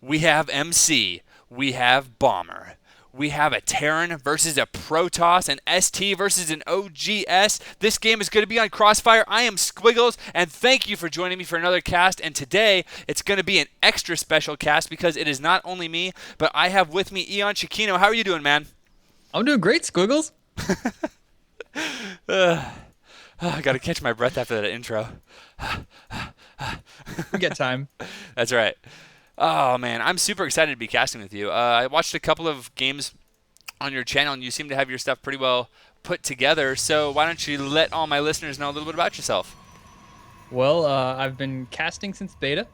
We have MC. We have Bomber. We have a Terran versus a Protoss, an ST versus an OGS. This game is going to be on Crossfire. I am Squiggles, and thank you for joining me for another cast. And today, it's going to be an extra special cast because it is not only me, but I have with me EonShiKeno. How are you doing, man? I'm doing great, Squiggles. I got to catch my breath after that intro. We got time. That's right. Oh man, I'm super excited to be casting with you. I watched a couple of games on your channel, and you seem to have your stuff pretty well put together. So why don't you let all my listeners know a little bit about yourself? Well, I've been casting since beta.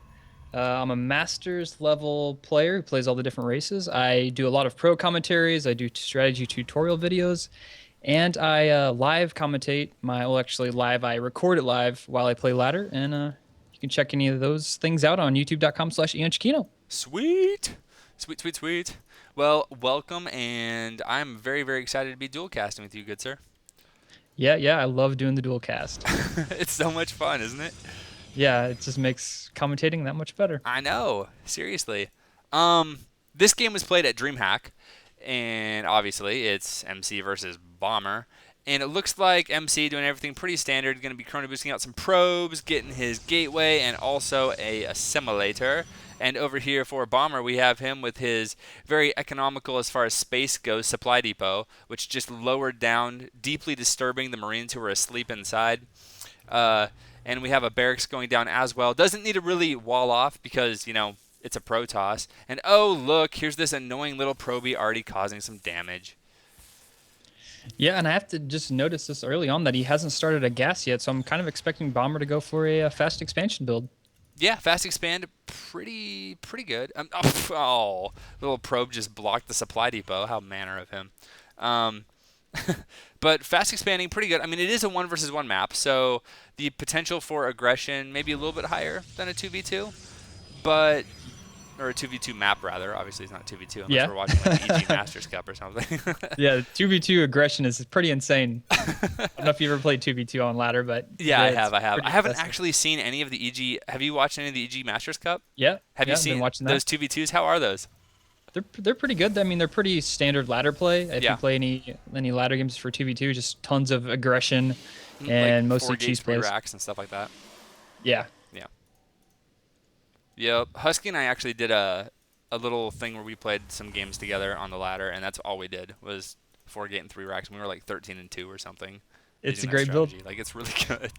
I'm a master's level player who plays all the different races. I do a lot of pro commentaries. I do strategy tutorial videos, and I live commentate. Actually live. I record it live while I play ladder, and you can check any of those things out on youtube.com/EonShiKeno. Sweet, sweet, sweet, sweet. Well, welcome, and I'm very, very excited to be dual casting with you, good sir. Yeah, I love doing the dual cast. It's so much fun, isn't it? Yeah, it just makes commentating that much better. I know, seriously. This game was played at Dreamhack, and obviously it's MC versus Bomber. And it looks like MC doing everything pretty standard, going to be chrono boosting out some probes, getting his gateway, and also a assimilator. And over here for Bomber, we have him with his very economical as far as space goes supply depot, which just lowered down, deeply disturbing the Marines who were asleep inside. And we have a barracks going down as well. Doesn't need to really wall off because, it's a Protoss. And oh, look, here's this annoying little probie already causing some damage. Yeah, and I have to just notice this early on that he hasn't started a gas yet, so I'm kind of expecting Bomber to go for a fast expansion build. Yeah, fast expand, pretty good. Little probe just blocked the supply depot. How manner of him. Um, but fast expanding, pretty good. I mean, it is a 1 versus 1 map, so the potential for aggression may be a little bit higher than a 2v2, but or a 2v2 map rather. Obviously, it's not 2v2 unless Yeah. we're watching like the EG Masters Cup or something. Yeah, 2v2 aggression is pretty insane. I don't know if you ever played 2v2 on ladder, but Yeah, I it's have. pretty I haven't impressive. actually seen any of the EG. Have you watched any of the EG Masters Cup? Yeah, Have you yeah, I've been seen watching those that. 2v2s? How are those? They're pretty good. I mean, they're pretty standard ladder play. If you Yeah. play any ladder games for 2v2, just tons of aggression Like and mostly 4 gates, cheese 3 plays. racks, and stuff like that. Yeah. Yeah. Yep. Husky and I actually did a little thing where we played some games together on the ladder, and that's all we did was 4 gate and 3 racks. And we were like 13-2 or something It's using a that great build. strategy. Like, it's really good.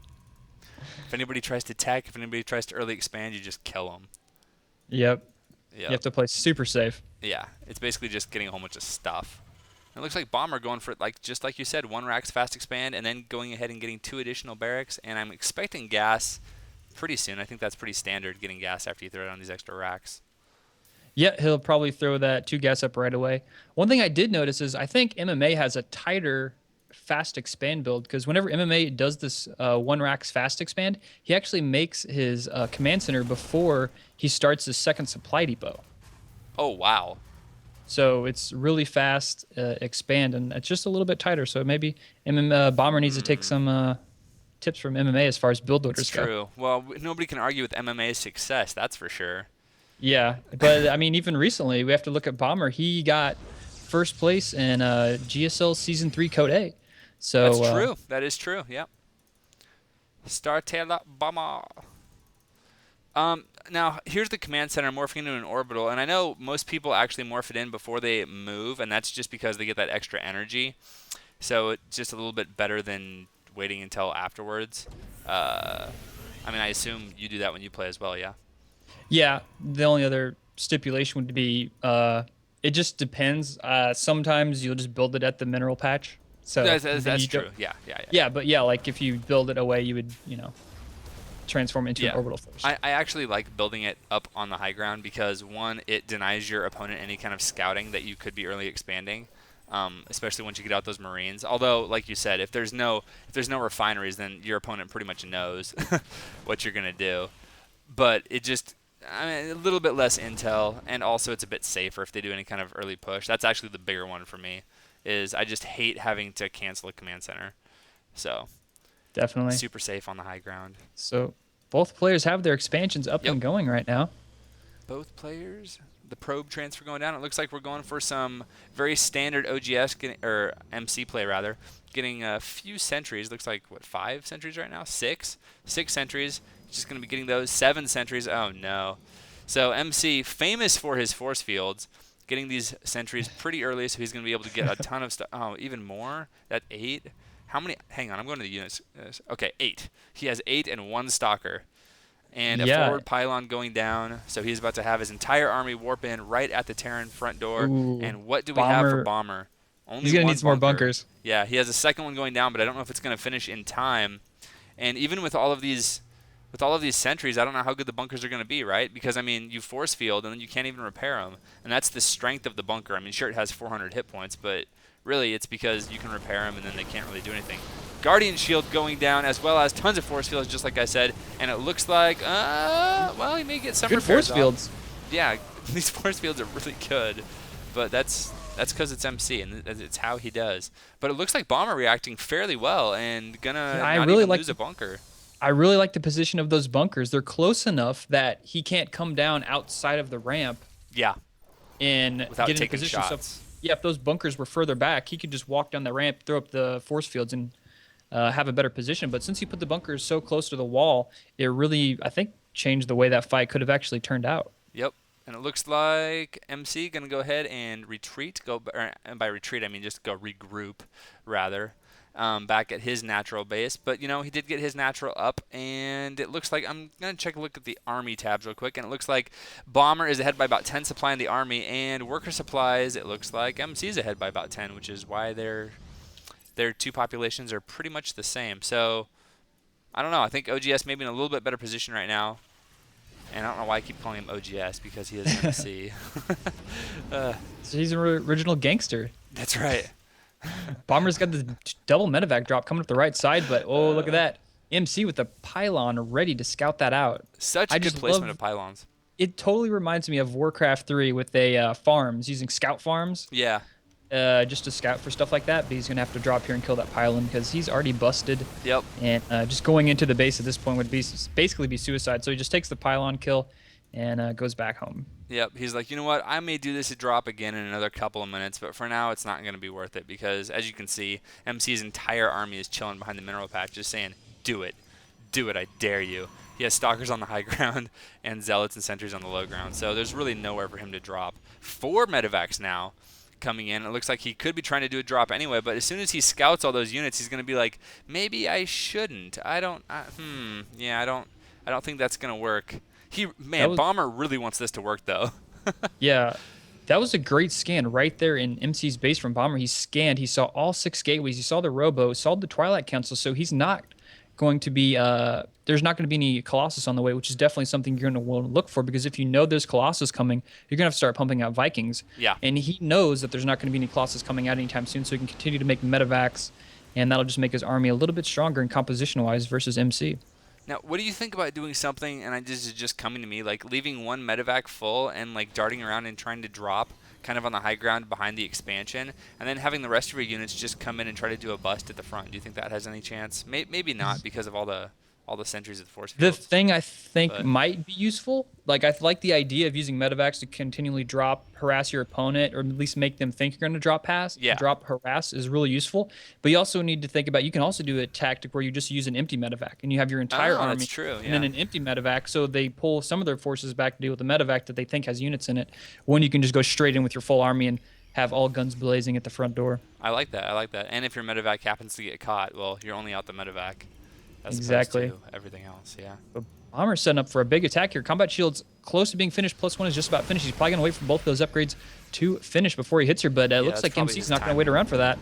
If anybody tries to tech, if anybody tries to early expand, you just kill them. Yep. You have Yep. to play super safe. Yeah. It's basically just getting a whole bunch of stuff. It looks like Bomber going for, like, just like you said, 1 racks fast expand, and then going ahead and getting 2 additional barracks. And I'm expecting gas pretty soon. I think that's pretty standard, getting gas after you throw it on these extra racks. Yeah, he'll probably throw that 2 gas up right away. One thing I did notice is I think MMA has a tighter fast expand build because whenever MMA does this 1 racks fast expand, he actually makes his command center before he starts his second supply depot. Oh, wow. So it's really fast expand, and it's just a little bit tighter. So maybe Bomber needs to take some tips from MMA as far as build It's orders go. true. Well, nobody can argue with MMA's success, that's for sure. Yeah, but I mean, even recently, we have to look at Bomber. He got first place in GSL Season 3 Code A. So That's true. That is true. Yep. Star Taylor Bomber. Now, here's the command center morphing into an orbital, and I know most people actually morph it in before they move, and that's just because they get that extra energy. So it's just a little bit better than waiting until afterwards. I mean, I assume you do that when you play as well, yeah? yeah, the only other stipulation would be it just depends. Sometimes you'll just build it at the mineral patch. So then That's you don't- true. Yeah, yeah, yeah. Yeah, but yeah, like if you build it away, you would transform into an Yeah. orbital first. I actually like building it up on the high ground because, one, it denies your opponent any kind of scouting that you could be early expanding, especially once you get out those Marines. Although, like you said, if there's no refineries, then your opponent pretty much knows what you're gonna do. But it just, I mean, a little bit less intel, and also it's a bit safer if they do any kind of early push. That's actually the bigger one for me. Is I just hate having to cancel a command center. So Definitely. super safe on the high ground. So both players have their expansions up Yep. and going right now. both players. The probe transfer going down. It looks like we're going for some very standard OGS or MC play rather. Getting a few sentries. Looks like what, 5 sentries right now? 6 sentries. Just going to be getting those 7 sentries. Oh no. So MC, famous for his force fields, getting these sentries pretty early, so he's going to be able to get a ton of stuff. Oh, even more? That 8? How many? Hang on, I'm going to the units. Okay, 8. He has 8 and 1 stalker. And a Yeah. forward pylon going down, so he's about to have his entire army warp in right at the Terran front door. Ooh. And what do we have for Bomber. Bomber? Only He's gonna one need some more bunker. bunkers. Yeah, he has a second one going down, but I don't know if it's going to finish in time. And even with all of these sentries, I don't know how good the bunkers are going to be, right? Because, I mean, you force field, and then you can't even repair them. And that's the strength of the bunker. I mean, sure, it has 400 hit points, but really it's because you can repair them, and then they can't really do anything. Guardian Shield going down, as well as tons of force fields, just like I said. And it looks like, well, he may get some Good repairs force fields. Yeah, these force fields are really good. But that's because it's MC, and it's how he does. But it looks like Bomber reacting fairly well, and gonna I not really even like lose a bunker. I really like the position of those bunkers. They're close enough that he can't come down outside of the ramp Yeah, and without get in a taking position. shots. So, yeah, if those bunkers were further back, he could just walk down the ramp, throw up the force fields, and have a better position. But since he put the bunkers so close to the wall, it really, I think, changed the way that fight could have actually turned out. Yep. And it looks like MC going to go ahead and retreat. And by retreat, I mean just go regroup, rather, back at his natural base. But, you know, he did get his natural up. And it looks like, I'm going to a look at the army tabs real quick. And it looks like Bomber is ahead by about 10 supply in the army. And worker supplies, it looks like MC is ahead by about 10, which is why their two populations are pretty much the same. So, I don't know. I think OGS may be in a little bit better position right now. And I don't know why I keep calling him OGS, because he is MC. So he's an original gangster. That's right. Bomber's got the double medevac drop coming up the right side, but oh, look at that. MC with the pylon ready to scout that out. Such I good just placement love- of pylons. It totally reminds me of Warcraft 3 with the farms, using scout farms. Yeah. Just to scout for stuff like that, but he's going to have to drop here and kill that pylon because he's already busted. Yep. And just going into the base at this point would basically be suicide. So he just takes the pylon kill and goes back home. Yep. He's like, you know what? I may do this drop again in another couple of minutes, but for now it's not going to be worth it because, as you can see, MC's entire army is chilling behind the mineral patch just saying, do it. Do it. I dare you. He has stalkers on the high ground and zealots and sentries on the low ground. So there's really nowhere for him to drop. 4 medevacs now coming in. It looks like he could be trying to do a drop anyway, but as soon as he scouts all those units, he's going to be like, maybe I shouldn't. I don't think that's going to work. Bomber really wants this to work though. Yeah. That was a great scan right there in MC's base from Bomber. He scanned, he saw all 6 gateways, he saw the Robo, saw the Twilight Council, so he's not going to be there's not going to be any Colossus on the way, which is definitely something you're going to want to look for, because if you know there's Colossus coming, you're going to have to start pumping out Vikings. Yeah. And he knows that there's not going to be any Colossus coming out anytime soon, so he can continue to make medevacs, and that'll just make his army a little bit stronger in composition-wise versus MC. Now, what do you think about doing something, and this is just coming to me, like leaving one medevac full and like darting around and trying to drop kind of on the high ground behind the expansion, and then having the rest of your units just come in and try to do a bust at the front? Do you think that has any chance? Maybe not, because of all the sentries of the force The fields. thing I think might be useful, like I like the idea of using medevacs to continually harass your opponent, or at least make them think you're going to drop harass is really useful. But you also need to think about, you can also do a tactic where you just use an empty medevac and you have your entire army that's true, and then an empty medevac, so they pull some of their forces back to deal with the medevac that they think has units in it, when you can just go straight in with your full army and have all guns blazing at the front door. I like that. And if your medevac happens to get caught, well, you're only out the medevac. As Exactly. opposed to everything else, yeah. But Bomber's setting up for a big attack here. Combat Shield's close to being finished. +1 is just about finished. He's probably going to wait for both those upgrades to finish before he hits her, but it looks that's like probably MC's his not going to timing. wait around for that.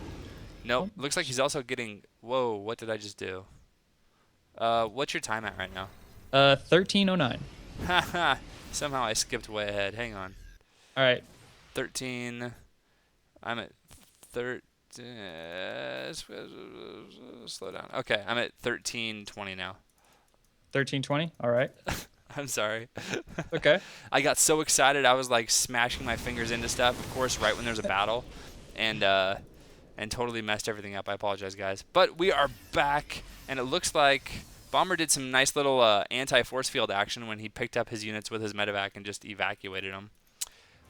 Nope. Looks like he's also getting... Whoa, what did I just do? What's your time at right now? 1309. Haha. Somehow I skipped way ahead. Hang on. All right. 13... I'm at 13... slow down. Okay, I'm at 13:20 now. 1320. All right. I'm sorry. Okay. I got so excited, I was like smashing my fingers into stuff, of course, right when there's a battle, and totally messed everything up. I apologize, guys. But we are back, and it looks like Bomber did some nice little anti-force field action when he picked up his units with his medevac and just evacuated them.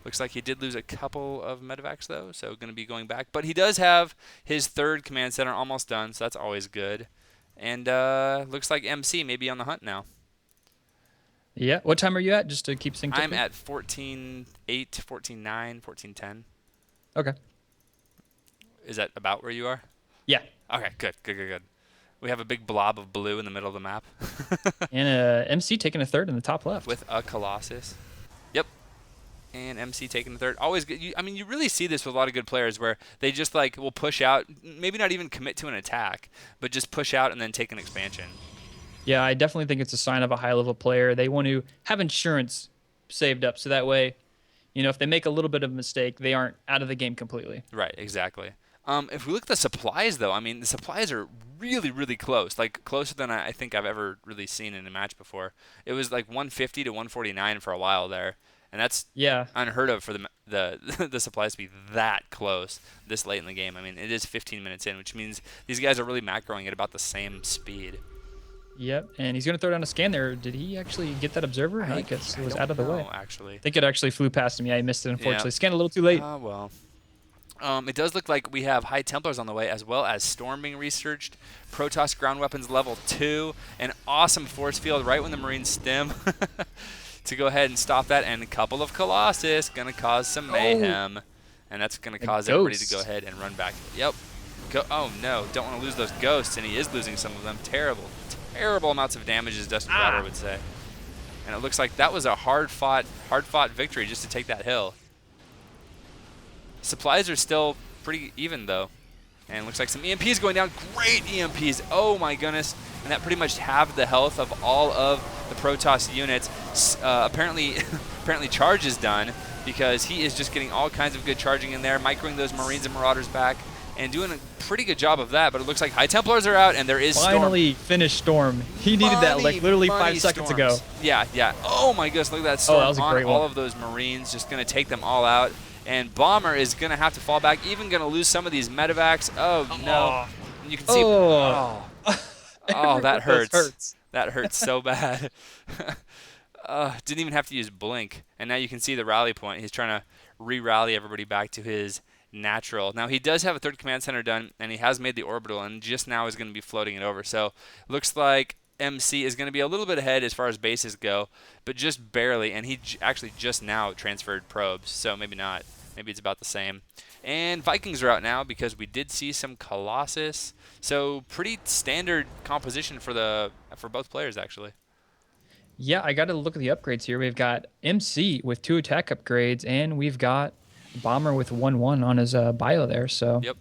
Looks like he did lose a couple of medevacs though, so going to be going back. But he does have his third command center almost done, so that's always good. And looks like MC may be on the hunt now. Yeah. What time are you at? Just to keep synced up I'm here? at 14.8, 14.9, 14.10. Okay. Is that about where you are? Yeah. Okay, good, good, good, good. We have a big blob of blue in the middle of the map And MC taking a third in the top left. with a Colossus. Yep. And MC taking the third. Always good. I mean, you really see this with a lot of good players where they just like will push out, maybe not even commit to an attack, but just push out and then take an expansion. Yeah, I definitely think it's a sign of a high level player. They want to have insurance saved up so that way, if they make a little bit of a mistake, they aren't out of the game completely. Right, exactly. If we look at the supplies, though, I mean, the supplies are really, really close. Like, closer than I think I've ever really seen in a match before. It was like 150 to 149 for a while there. And that's Yeah. unheard of for the supplies to be that close this late in the game. I mean, it is 15 minutes in, which means these guys are really macroing at about the same speed. Yep. And he's going to throw down a scan there. Did he actually get that observer? I guess it was out of the way. Actually. I think it actually flew past him. Yeah, he missed it, unfortunately. Yeah. Scanned a little too late. Well. It does look like we have High Templars on the way, as well as Storm being researched, Protoss ground weapons level 2, an awesome force field right when the Marines stem to go ahead and stop that, and a couple of Colossus going to cause some mayhem, and that's going to cause everybody to go ahead and run back. Yep. Oh no, don't want to lose those ghosts, and he is losing some of them. Terrible amounts of damage, as Dustin Crowder would say. And it looks like that was a hard-fought victory just to take that hill. Supplies are still pretty even, though. And looks like some EMPs going down. Great EMPs. Oh, my goodness. And that pretty much halved the health of all of the Protoss units. Apparently charge is done because he is just getting all kinds of good charging in there, microing those Marines and Marauders back, and doing a pretty good job of that. But it looks like High Templars are out, and there is Finally finished Storm. He needed that like literally 5 seconds ago. Yeah. Oh, my goodness. Look at that Storm that was a great on all one. of those Marines. Just going to take them all out. And Bomber is going to have to fall back, even going to lose some of these medevacs. Oh, no. And you can see. Oh, that hurts. That hurts so bad. Didn't even have to use Blink. And now you can see the rally point. He's trying to re-rally everybody back to his natural. Now, he does have a third command center done, and he has made the orbital, and just now is going to be floating it over. So, looks like MC is going to be a little bit ahead as far as bases go, but just barely. And he actually just now transferred probes, so maybe not. Maybe it's about the same. And Vikings are out now because we did see some Colossus. So pretty standard composition for both players, actually. Yeah, I got to look at the upgrades here. We've got MC with 2 attack upgrades, and we've got Bomber with 1-1 on his bio there. So yep,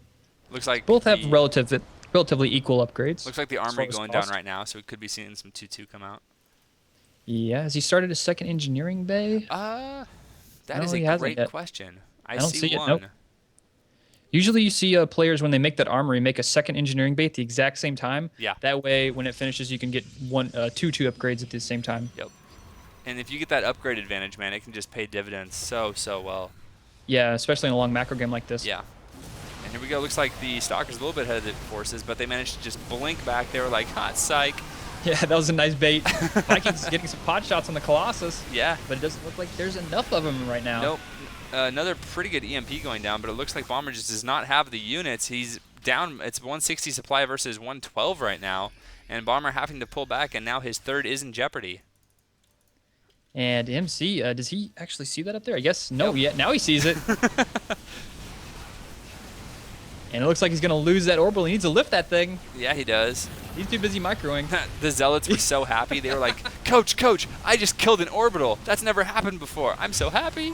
looks like both have relatively equal upgrades. Looks like the armory going down right now, so we could be seeing some 2-2 come out. Yeah, has he started a second engineering bay? That is a great question. I don't see see one. it. Nope. Usually you see players, when they make that armory, make a second engineering bay at the exact same time. Yeah. That way, when it finishes, you can get 2 upgrades at the same time. Yep. And if you get that upgrade advantage, man, it can just pay dividends so well. Yeah, especially in a long macro game like this. Yeah. And here we go. Looks like the Stalker's a little bit ahead of the forces, but they managed to just blink back. They were like, hot psych. Yeah, that was a nice bait. Vikings getting some pot shots on the Colossus. Yeah. But it doesn't look like there's enough of them right now. Nope. Another pretty good EMP going down, but it looks like Bomber just does not have the units. He's down. It's 160 supply versus 112 right now, and Bomber having to pull back, and now his third is in jeopardy. And MC, does he actually see that up there? I guess no. Yep. Yeah, now he sees it. And it looks like he's going to lose that orbital. He needs to lift that thing. Yeah, he does. He's too busy microing. The Zealots were so happy. They were like, Coach, I just killed an orbital. That's never happened before. I'm so happy.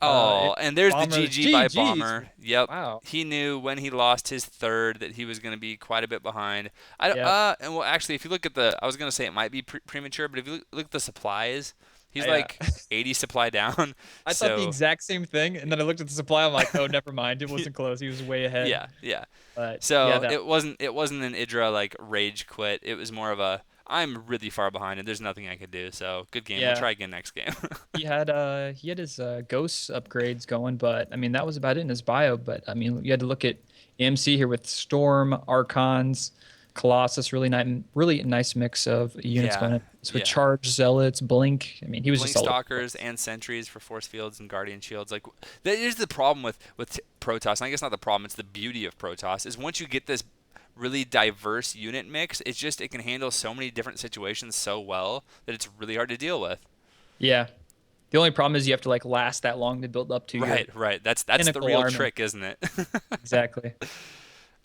And there's the GG by Bomber. Yep. Wow. He knew when he lost his third that he was going to be quite a bit behind. And well, actually, if you look at I was going to say it might be premature, but if you look at the supplies, he's like 80 supply down. I thought the exact same thing, and then I looked at the supply. I'm like, oh, never mind. It wasn't close. He was way ahead. Yeah. But, so it wasn't an Idra like rage quit. It was more of a I'm really far behind and there's nothing I could do. So good game. We'll try again next game. he had his ghost upgrades going, but I mean that was about it in his bio. But I mean you had to look at MC here with Storm, Archons, Colossus, really nice mix of units Yeah, going in. With yeah. Charge, Zealots, Blink. I mean, he was Blink just all over the Stalkers place. and Sentries for Force Fields and Guardian Shields. Like, that is the problem with Protoss. And I guess not the problem. It's the beauty of Protoss is once you get this really diverse unit mix, it can handle so many different situations so well that it's really hard to deal with. Yeah. The only problem is you have to like last that long to build up to your Right, right. That's the pinnacle real army. trick, isn't it? Exactly.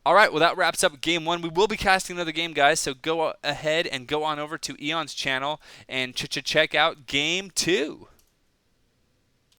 All right, well, that wraps up game one. We will be casting another game, guys, so go ahead and go on over to Eon's channel and check out game two.